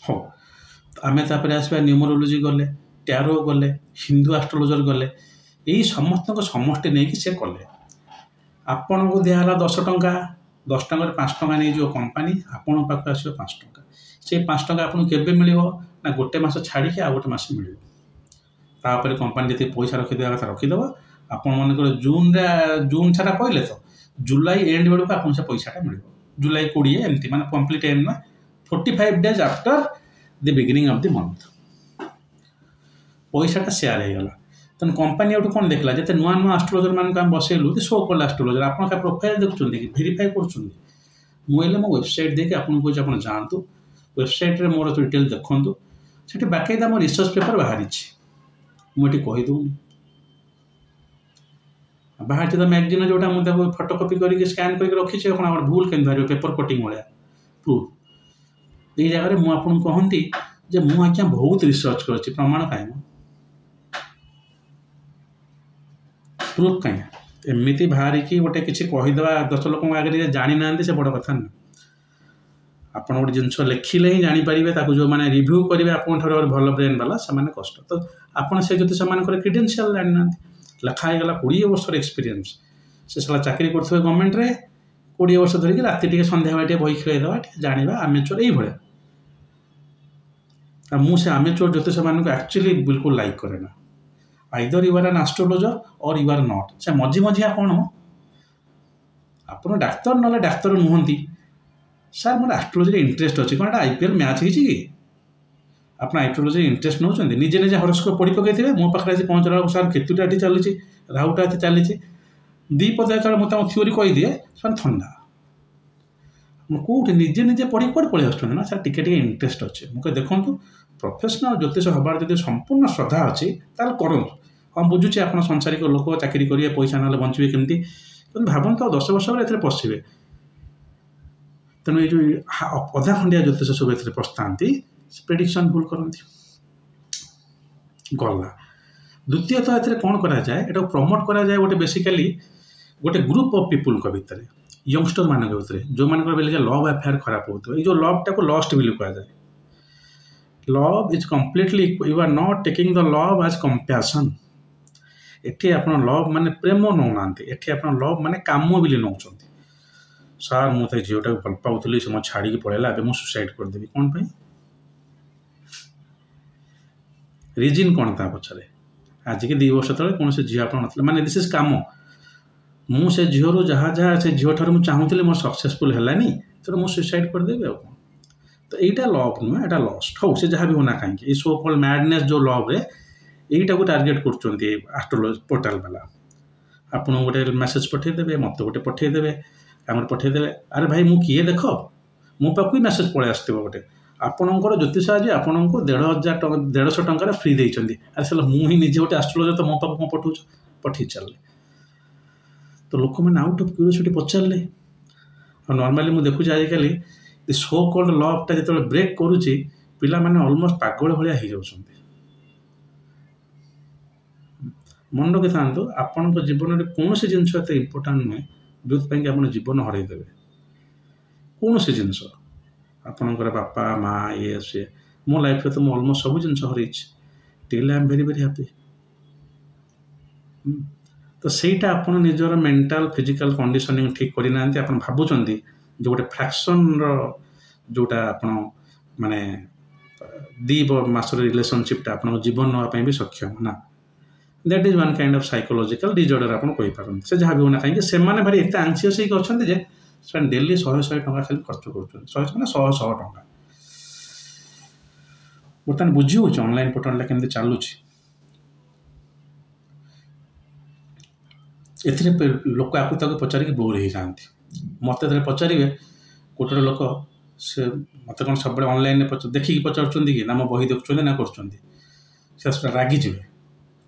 A: हाँ आम आसवा न्यूमरोलोजी गले टैरो गले हिंदू एस्ट्रोलॉजर गले यही समस्त समष्टि नहीं कि से कले आपण को दिहला 10 टंका 10 टंका 5 टंका नहीं जो कंपनी आपण पाक आस 5 टंका से 5 टंका आपको केबे मिलिबो ना गोटे मास छाड़ी आ गोटे मास मिलिबो तापर कंपनी जति पैसा रखिदेवा कथा रखिदेव आपण मन जून सारा कहले तो जुलाई एंड बेलू आपन से पैसाटा मिल जुलाई 20 एमती माने कंप्लीट एंड ना 45 days after the beginning of the month पैसाटा शेयर हो गला तेना कंपनी आउट कौन देखला जिते नुआ नुआ एस्ट्रोलॉजर मान काम बसेलु सो कल एस्ट्रोलॉजर आप प्रोफाइल देखुं कि भेरीफाई कर मो वेबसाइट देखिए आपको कहे आप जातु वेबसाइट रे मोर डिटेल देखूँ से बाकायदा मो रिसर्च पेपर बाहरी मुझे कहीदूनी बाहर तो मैगजीन जोटा मुझे फोटोकॉपी करके स्कैन करके रखी कौन भूल के बाहर पेपर कटिंग भाया प्रूफ ये जगह मुझे कहती जे मु आज्ञा बहुत रिसर्च कर प्रमाण कहीं प्रूफ कहीं एमती बाहर की गोटे किसी कहीदे 10 लोक आगे जानी ना से बड़ कथा ना आप गोटे जिनस लिखिले ही जानीपर जो मैंने रिव्यू करेंगे आप भल ब्रेन वाला से कष्ट तो आपड़ से जो क्रेडेंशियल जानी ना लिखाईगला 20 वर्ष एक्सपीरियंस से साला चाकरी कर गवर्नमेंट रे 20 वर्ष धरिकी राति टे संध्या बेला बही खेलदेवा जाना आमेचोर यही भाया मुझे आमेचोर ज्योतिष मानक एक्चुअली बिल्कुल लाइक करे ना either you are an astrologer or you are not से मझी मझिया कौन आप डाक्तर ना डाक्तर नुहति सर मोर एस्ट्रोलॉजी इंटरेस्ट अच्छी कौन IPL मैच हो आप एस्ट्रोलॉजी इंटरेस्ट नौ निजे निजे हॉरोस्कोप पढ़ी पकई मो पाखे आज पहुँचला सर केतुटा ये चली राहुटा ये चली 2 पद जो मत थ्योरी कहीदिए सर ठंडा कौटे निजे निजे पढ़ी कौट पलि आस ना सर टे इंटरेस्ट अच्छे मुझे देखूँ प्रोफेशनल ज्योतिष हबार जो संपूर्ण श्रद्धा अच्छी ताल करूँ हाँ बुझुचे आप संसारिक लोक चाकरी करेंगे पैसा ना बचे केमती भावत 10 वर्ष पर पशे तेणु ये जो अधा खंडिया ज्योतिष सब ए पछताती प्रेडिक्शन भूल करती गला द्वितीयतः ये कौन करा जाए ये प्रमोट करा जाए गोटे बेसिकली गोटे ग्रुप ऑफ पीपुल भितर यंगस्टर मान भितर जो मान लव अफेयर खराब होता है जो लव टाक लस्ट बिल कह जाए love is completely you are not taking the love as compassion एठी आपण लव माने प्रेम नौना एठी आपण लव माने काम बिली नौचंती सार मुझे झीटा भल पाऊली से मत छाड़ी पड़ेगा ए मुझे सुसाइड करदेवी कौन पे रिजन कौन था पछरे आज के 2 वर्ष तले कौन से झी आप माने दिस इज काम मुझे झीर जहाँ जहाँ से झील ठार मुझे चाहूली मोर सक्सेसफुल है तो मुझे सुसाइड करदेवी आ तो यहीटा लव नुहे यहाँ लस्ट हो से जहाँ भी होना कहीं सो कॉल मैडनेस जो लव रे यहीटा को टार्गेट कर पोर्टाल वाला आपन गोटे मेसेज पठेदेवे मत गोटे पठेदेवे आम पठेदेवे अरे भाई मु किए देख मो पाक मेसेज पलि आसो गोटे आपणकर ज्योतिष आज आपन को 1,500 टकर फ्री देते अरे सर मुझे निजे गोटे एस्ट्रोलॉजर तो मो पाक कौन पठाऊ पठे चल तो लोक मैंने आउट ऑफ क्यूरियोसिटी पचारे और नॉर्मली मुझे देखुची आजिकल सो कॉल्ड लवटा जो ब्रेक करुच्ची पिला माने ऑलमोस्ट पागल भाया हो जाउछन्ति मन रखि था आपण जीवन में कौन सी जिनस एत इम्पोर्टाट नुहे जो आप जीवन हरईदेवे कौन सी जिनस आपणकर बापा माँ ये सी मो लाइफ तो मुझे ऑलमोस्ट सब जिन हरई till I am very very happy तो सहीटा आप निजर मेंटल फिजिकल कंडीशनिंग ठीक करना आप भावुं जो गोटे फ्रैक्शन जोटा आप माने 2 मास रिलेशनशिपटा आप जीवन नापी भी सक्षम ना that is one kind of psychological disorder आप से जहाँ भी होना कहीं से भारी एत आंसीयस अच्छा डेली 100 टका खाली खर्च कर 100 टका बर्तमान बुझी हो ऑनलाइन पोर्टल केमती चलुँ ए लोक आपको तक पचारिक बोर हो जाती मत पचारे गोटे लोक से मत कौन सब ऑनलाइन देखिकी पचार कि ना मो बही देखुं ना कर रागिजे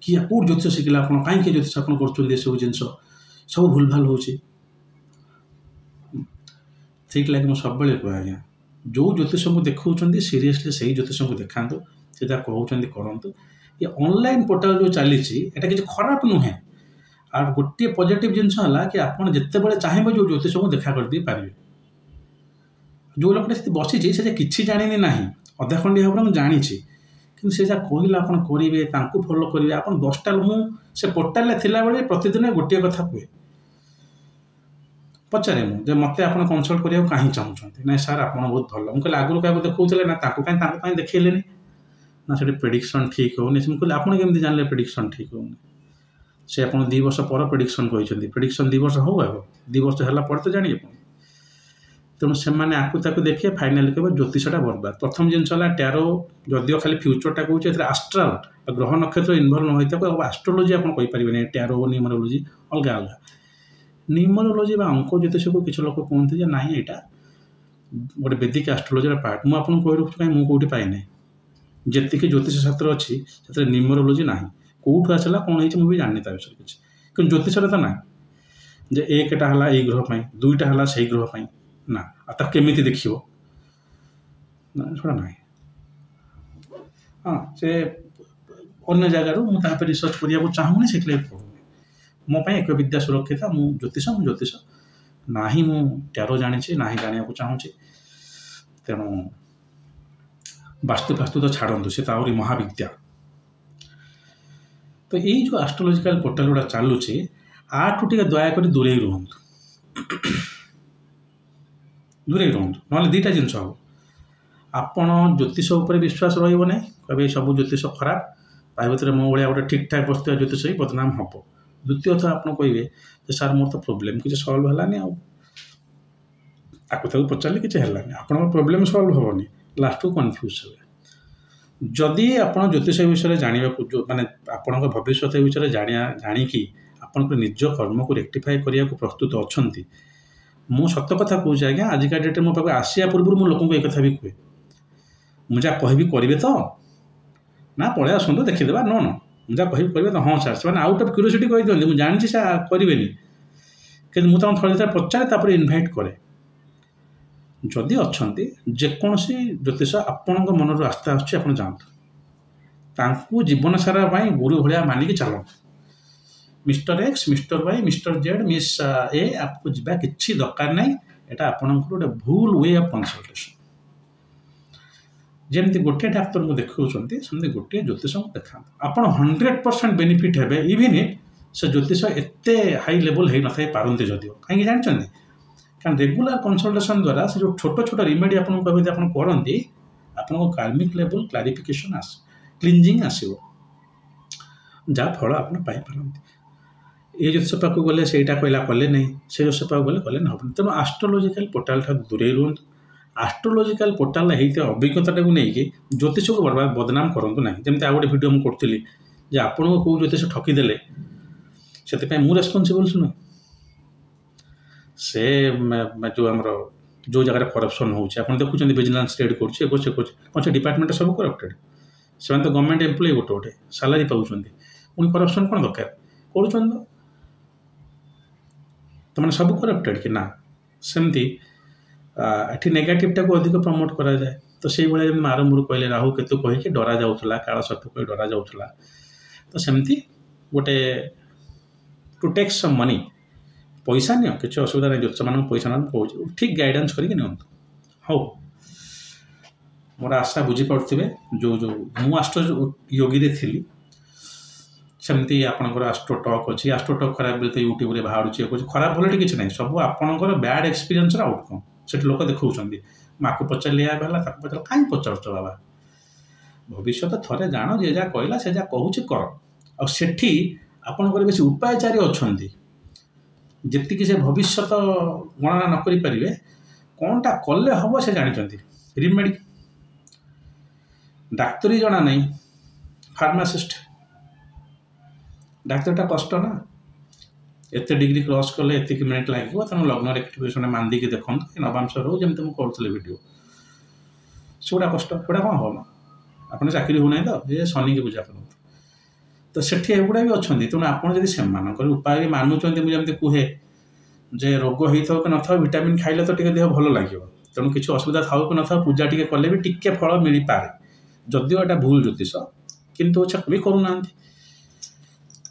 A: कि कौट ज्योतिष शिखला आप कहीं ज्योतिष आप कर सब जिन सब भूल भाल हो ठीक लगे मुझे सब कहे आज्ञा जो ज्योतिष को देखा सीरीयसली से ज्योतिष को देखा से जहाँ कहते करूँ ये ऑनलाइन पोर्टल जो चली किसी खराब नुहे और गोटे पॉजिटिव जिनस है कि आप जिते बड़े चाहिए जो ज्योतिष को देखा कर पारे जो लोकटा बसी से किसी जानी ना अधा खंडी भाव में जानी कि से जहाँ कहला आप करेंगे फॉलो करेंगे आप 10टा मुझे पोर्टाल थिला प्रतिदिन गोटे कथा कहे पचारे मुझे मत आप कनसल्ट करा कहीं चाहते ना सार आप बहुत भल मुझे आगुरी क्या देखते ना कहीं देखले ना से प्रेडिक्शन ठीक होनी मुझे आप केमी जानले प्रेडिक्शन ठीक होनी से आप 2 वर्ष पर प्रेडिक्शन कहते प्रेडिक्शन 2 वर्ष हो 2 वर्ष है तो जानिए तेणु से आपको देखिए फाइनाली कह ज्योतिषटा बर्बाद प्रथम जिन टैरो जदिव खाली फ्यूचरटा कहे आस्ट्राल ग्रह नक्षत्र इनवल्व न होता है एस्ट्रोलोजी आप कहींपारे टैरो न्यूमरोलॉजी अलग अलग न्यूमरोलॉजी अंक ज्योतिष को किसी लोग कहते ना यहाँ गोटे वैदिक एस्ट्रोलोजी पार्ट मुझे कही रखुँ कहीं मुझे कौटी पाई ना जी ज्योतिष शास्त्र अच्छी से न्यूमरोलॉजी ना कौटू आसला कौन हो मुझे जानी विषय किसी कि ज्योतिष तो ना जे 1टा है यही ग्रह 2टा है से ग्रह ना आता केमी देख छोड़ा ना हाँ से अन्य जगार मुझे रिसर्च करने चाहूनी से मो एक विद्या सुरक्षित मु ज्योतिष ना ही मु टैरो जानी ना ही जाना चाहूँगी तेणु वास्तु फास्तु तो छाड़ू से आहरी महाविद्या तो यही जो एस्ट्रोलॉजिकल पोर्टल गुड़ा चलुचे आठू टे दयाकोरी दूरे रुहतु दूरे रुहतु ना 2टा जिन हम आपण ज्योतिष उपर विश्वास रही कहे सब ज्योतिष खराब प्राइवेट मो भाया गोटे ठीक ठाक बसुआ ज्योतिष ही बदनाम हम द्वितीय था आप कहे सार मोर तो प्रोब्लेम किसी सल्व है आपको पचारे किसी है आप प्रोब्लेम सल्व हेनी लास्ट को कन्फ्यूज हे जदि आप ज्योतिष विषय जाना जो माने आपण भविष्य विषय जाणिकी आपण निज कर्म को रेक्टिफाई करने को प्रस्तुत अच्छा मु सत कथा कहूँ आज्ञा आजिका डेट मो पाक आसिया पूर्व मु लोक एक भी कहे मुझे कहि करेंगे तो ना पलि आसतु देखीदेवा नो नो मुझे कहि करेंगे तो हाँ सार से आउट ऑफ क्यूरियोसिटी कही दिखते मुझे जानी से करेंगे कि मुझे थोड़े पचारे इनभाइट करे जदि अच्छा जेकोसी ज्योतिष आपण मन आस्था आप जातु जीवन सारा गुरु भाया मानिक चलते Mr X Mr Y Mr Z miss A आपको जीवा किसी दरकार ना यहाँ आपंकर गोटे भूल वे ऑफ कंसल्टेशन जमती गोटे डाक्तर को देखा सेमती गोटे ज्योतिष को देखा आप 100% बेनिफिट हे इवन इफ से ज्योतिष एते हाई लेवल हो न पारती जदिव कहीं जानते कारण रेगुलर कंसल्टेशन द्वारा से जो छोट छोट रिमेडी आपको कहते आप करती आपको कार्मिक लेवल क्लारिफिकेशन आस क्लींजिंग आसो जहाँ फल आप पाइपारती ये ज्योतिष पाक गले से कहला कले नहीं से ज्योतिष पाक गले कले ना तेणु आस्ट्रोलोजिकल पोर्टाल ठाक दूरे रुहतु आस्ट्रोलोजिकल पोर्टाल होते अभिज्ञता को लेकिन ज्योतिष को बर्बाद बदनाम करूँ ना जमी आ गए भिडियो मुझे करी जे आपको कौ ज्योतिष ठकीदेले से मु रेस्पॉन्सिबल नुहे से जो आमर जो जगह करप्शन होती देखुं विजिलेंस रेड कर डिपार्टमेंट सब करप्टेड से तो गवर्नमेंट एम्प्लॉय गोटे गोटे सालारी पाँच पुणी करप्शन कौन दरकार कर तो मैंने सब करप्टेड कि ना सेमती ये नेगेटिवटा को अधिक प्रमोट करा जाए तो से भाई जब आरंभ कहले राहु केतु कहीकि डरा जाऊला काल सर्प कही डरा जाऊला तो सेमती गोटे टू टेक सम मनी पैसा नियो किसी असुविधा नहीं ज्योतिष मान पैसा ना कहूँ ठीक गाइडेंस करके नियंतु हाँ मोर आशा बुझीपे जो जो मु आस्ट्रो योगी थी सेमती आपंकर आस्ट्रो टॉक अच्छी आस्ट्रो टॉक खराब बोलते यूट्यूब रे बाहर खराब भले किसी ना सब आपंकर बैड एक्सपीरियंस आउटकम से लोक देखा माँ पचारे पचार कहीं पचार बाबा भविष्य थे जान जे जहाँ कहला से जहाँ कहूँ कर आठी आपंकर बेस उपायचारी अच्छा जी से भविष्य गणना न करें कौनटा कले हम से जानते रिमेडी डाक्तरी जना नहीं फार्मासिस्ट डाक्तरटा कष्ट ना एत डिग्री क्रॉस कले एतिक मिनिट लगे तेना लग्न रेक्टिफिकेशन मानदिकी देखो नवांश रो जमी मुझे करूँ वीडियो सेगुड़ा कष्ट गोटा कौन हम आपने चाकरी हो ना तो ये शनि की पूजा करूँ तो सेठी एगुड़ा भी अच्छा तेणु आपड़ से उपाय भी मानुंट मुझे कहे जे रोग होता कि न था विटामिन खाइले तो देह भल लगे तेणु किसी असुविधा था कि न था पूजा टी कले भी टिके फल मिल पाए जदिव एटा भूल ज्योतिष किंतु भी करूना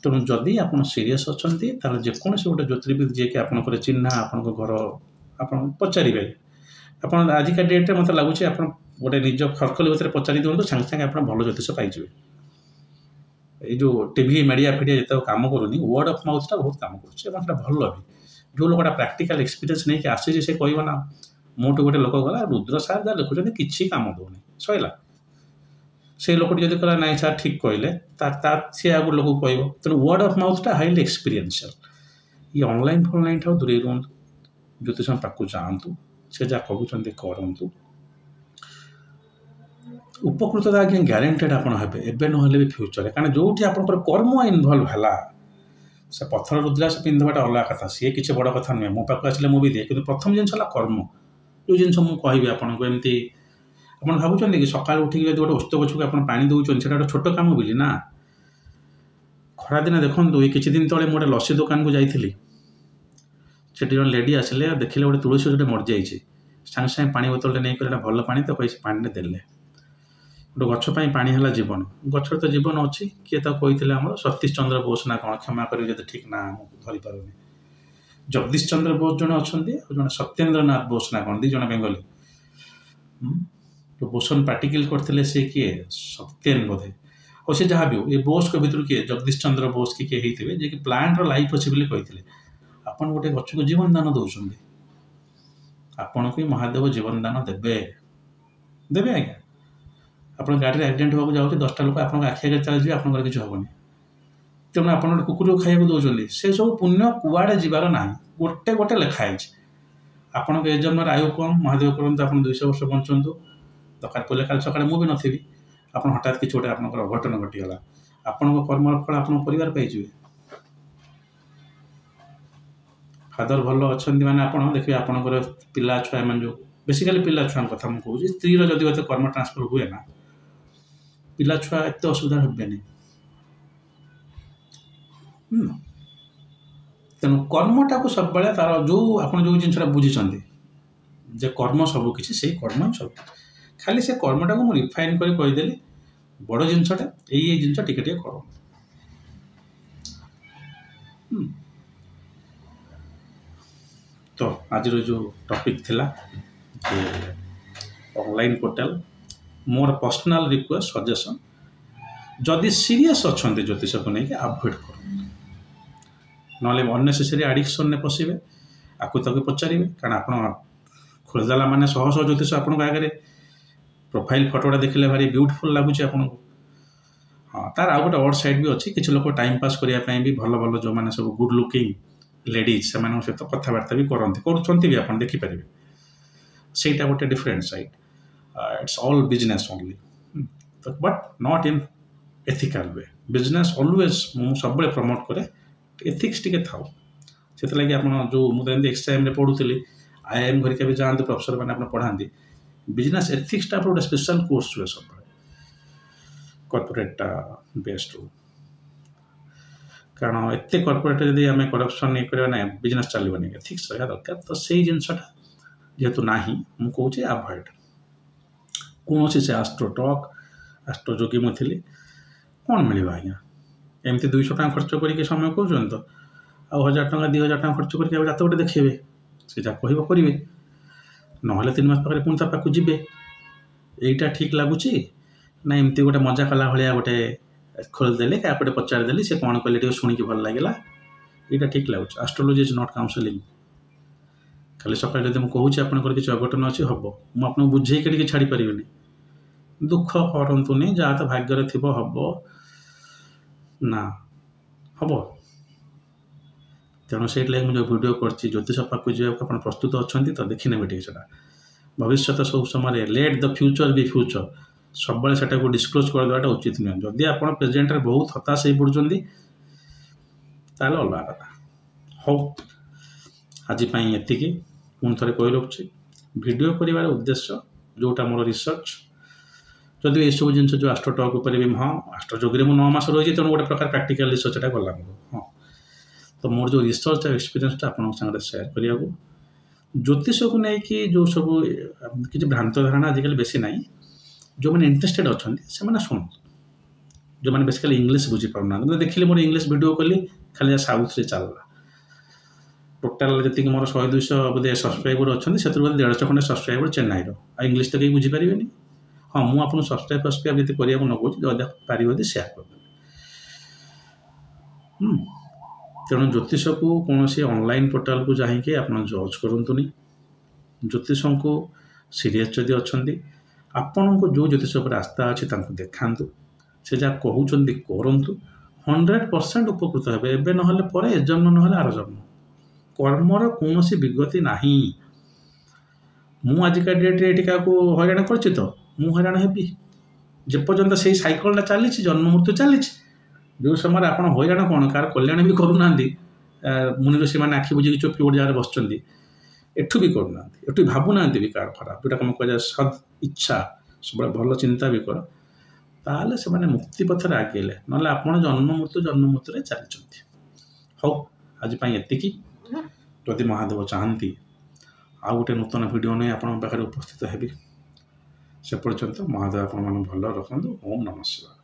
A: तेणु जदि आप सीरीयस अच्छा जेकोसी गोटे ज्योतिर्विद जी कि आपंकर चिन्ह आपण घर आप पचारे आप आजिका डेट्रे मतलब लगुच आप गोटे निज खरखली भर पचारि दिखाँ सागे सागे आप भल ज्योतिष पाइबे ये जो टीवी मीडिया फीडिया जिते काम करूनी वर्ड ऑफ माउथटा बहुत काम कर भल भी जो लोकटा प्राक्टिकल एक्सपीरियंस नहीं आसी से कह ना मोटू गोटे लोक गला रुद्र सार जहाँ लिखुं कि काम दौनी सैला से लोक जब कहला ना सार ठीक कहले सी आगे लोक कह तेणु वर्ड ऑफ माउथटा हाईली एक्सपीरियंशियल ये ऑनलाइन फॉनलाइन ठाऊ दूरे रुहतु ज्योतिष पाक जातु से जहाँ कहते करूँ उपकृत आज्ञा ग्यारंटेड आपड़ हे ना भी फ्यूचर कारण जो आपंकर कर्म इनवल्व है से पत्थर रुद्राक्ष पिंधवाटा अलग कथा सी किसी बड़ कथा नुहे मो पाक आसे मुझे दिए कि प्रथम जिन कर्म जो जिन मुझे आपको एमती आप भावुं कि सका उठिक गोटे ओस्त गछ को पा दौरान से गोटे छोट कम बोली ना खरादिन देखो ये किसी दिन तले मुझे लस्सी दुकान को जाइली से जन लेडी आसिले देखिले गोटे तुलसी गछटे मर जाइए सागे सागे पानी बोतल नहीं कर भल पा तो कहीं पानी देले गोटे गछपाई पानी है जीवन गचर तो जीवन अच्छी किए तो कही आम सतीश चंद्र बोस ना कौन क्षमा करेंगे ठीक ना धरी पारे जगदीश चंद्र बोस जड़े अच्छा जड़े सत्येंद्र नाथ बोस ना कौन दिज बेंगली जो बोसन पार्टिकल करते से किए सत्येन बोधे और से जहाँ भी हो ये बोस के भितर किए जगदीश चंद्र बोस किए होते जे कि प्लांट लाइफ अच्छे बोली कहते आपन गोटे गछ को जीवन दान दौरान आपन को महादेव जीवन दान देवे देवे आज्ञा आप गाड़ी एक्सीडेंट होगा जाऊँच 10टा लोग आप आखि आगे चलि आप किसी हेनी तेणु आप कुकुर खाइबा दौरान से सब पुण्य कुआड़े जीवार ना गोटे गोटे लिखाई आपण जन्म आयु कम महादेव करते आप 200 वर्ष बंचु दरकार पड़े काल सका मुझे नी आप हठात किसी गोटे आप अघटन घटीगला आपण कर्मर फल आप परिवार पाइबे फादर भल अच्छा मैंने आप देखिए आपंकर पिला छुआ एम जो बेसिकाली पिला छुआ कथा मुझे कहूँ स्त्री जदि एत कर्म ट्रांसफर हुए ना पिला छुआ एत असुविधा हेनी तेणु कर्मटा को सब बड़े तार जो आप जो जिनसा बुझी जे कर्म सब किसी से कर्म सब खाली से कर्मटा को रिफाइन कर कहीदेली बड़ जिनसा यही जिनसा टिके कर तो आज जो टॉपिक थिला online portal more personal request suggestion जदि सीरियस अच्छा ज्योतिष को लेकिन अवॉइड कर नॉले अननेसेसरी एडिक्शन ने पशिबे आकु ताकु पचारिबे कारण आपण खोलदेला माने शह शह ज्योतिष आपण आगे प्रोफाइल फोटोटा देखले भारी ब्यूटीफुल लगुच आपन हाँ तार आउ गोटे अड साइड भी अच्छी किसी लोग टाइम पास करने भी भल भल जो मैंने सब गुड लुकिंग लेडीज से सहित कथबार्ता भी करते भी आप देखिपारे से गोटे different side it's all business only but not in ethical way business always मु सब प्रमोट करे एथिक्स टिके थाउ से लगे आप जो मुझे एक्सटाइम पढ़ुली आईआईएम घरिका भी जाते प्रोफेसर मैंने पढ़ाती बिजनेस एथिक्सटा गोटे स्पेशल कोर्स हुए सब कॉर्पोरेट बेस्ड कारण एत कॉर्पोरेट जदि आम करप्शन नहीं करवा ना बिजनेस चलनी एथिक्स रहा दरकार तो से जिनसा जेहेतु ना मुझे कहे अवॉइड कौन से एस्ट्रोटॉक एस्ट्रोजोगी मुझे कौन मिल आज्ञा एमती 200 टका खर्च करके समय कौन तो आ 1000 टका 2000 टका खर्च करके जात गोटे देखेबे से जहाँ कह करेंगे ना 3 मास पाखे पुणी पाक जी यहीटा ठीक लगुच ना एमती गोटे मजा कला भाया गोटे खोलदेले क्या पचारिदेली से कौन कहले शुणिकी भल लगे यहाँ ठीक लगुच एस्ट्रोलॉजी इज नॉट काउंसलिंग खाली सकाल जब मुझे आपंकर किसी अघटन अच्छी हम मुझे बुझे छाड़ी पारे दुख करतुनि जहाँ तो भाग्य थी हम ना हम तेणु से मुझे वीडियो कर ज्योतिष पाक जावाक प्रस्तुत अच्छा तो देखने भी टा भविष्य सब समय let the future B future सब से डिस्क्लोज करदेटा उचित नुह जदि आप प्रेजेंट बहुत हताश हो पड़ते अलग कथा हो आज एतिकी पुणी थे कही रखुच्छी वीडियो कर उद्देश्य जोटा मोर रिसर्च जदि ये सब जिन जो एस्ट्रोटॉक उपर भी हाँ एस्ट्रोजोगी में 9 मास रही तेणु गोटे प्रकार प्रैक्टिकल रिसर्च गला हाँ तो मोर जो रिसर्च एक्सपीरियंसटा आप सेयार करने ज्योतिष को लेकिन जो सब किसी भ्रांत धारणा आजिकल बेसी ना जो मैंने इंटरेस्टेड अच्छा से मैंने शुणु जो मैंने बेसिकली इंग्लीश बुझी पाना देखिए मोर इंग्लीश वीडियो कली खाली साउथ रे चलला टोटाल जी मोर 100-200 बोधे सब्सक्राइबर अच्छा से 150 खंडे सब्सक्राइबर चेन्नई इंग्लीश तो कहीं बुझीपारे हाँ मुझे सब्सक्राइब जी करने न कौन पारे सेयार कर तेणु ज्योतिष को कौन सी ऑनलाइन पोर्टाल को जाकि आप जज करूँ ज्योतिष को सीरीयस जदि अच्छा आपण को जो ज्योतिष पर आस्था अच्छी देखा से जहाँ कहते करूँ 100% उपकृत हे एवं ना पर ए जन्म ना आर जन्म कर्मर कौन सी विगति ना मुझिका डेट्रे ये क्या हईराण कर हईराण हेबी जेपर्यंत से सैकलटा चली जन्म मृत्यु चली जो समय आप हईराण कौन कार कल्याण भी करूना मुनि ऋषि मैंने आखि बुझे चुपी गोटे जगह बस एठू भी करूना एठू भावुना भी कार खराब जोटा कम कह सद इच्छा सब भल चिंता भी कर ताले से मैंने मुक्ति पथर आगेले ना आप जन्म मृत्यु चलती हौ आज एतिकी जदि महादेव चाहती आउ गोटे नूतन वीडियो नहीं आप उपस्थित हेबी से पर्यंत महादेव आपण भल रखु। ओम नमः शिवाय।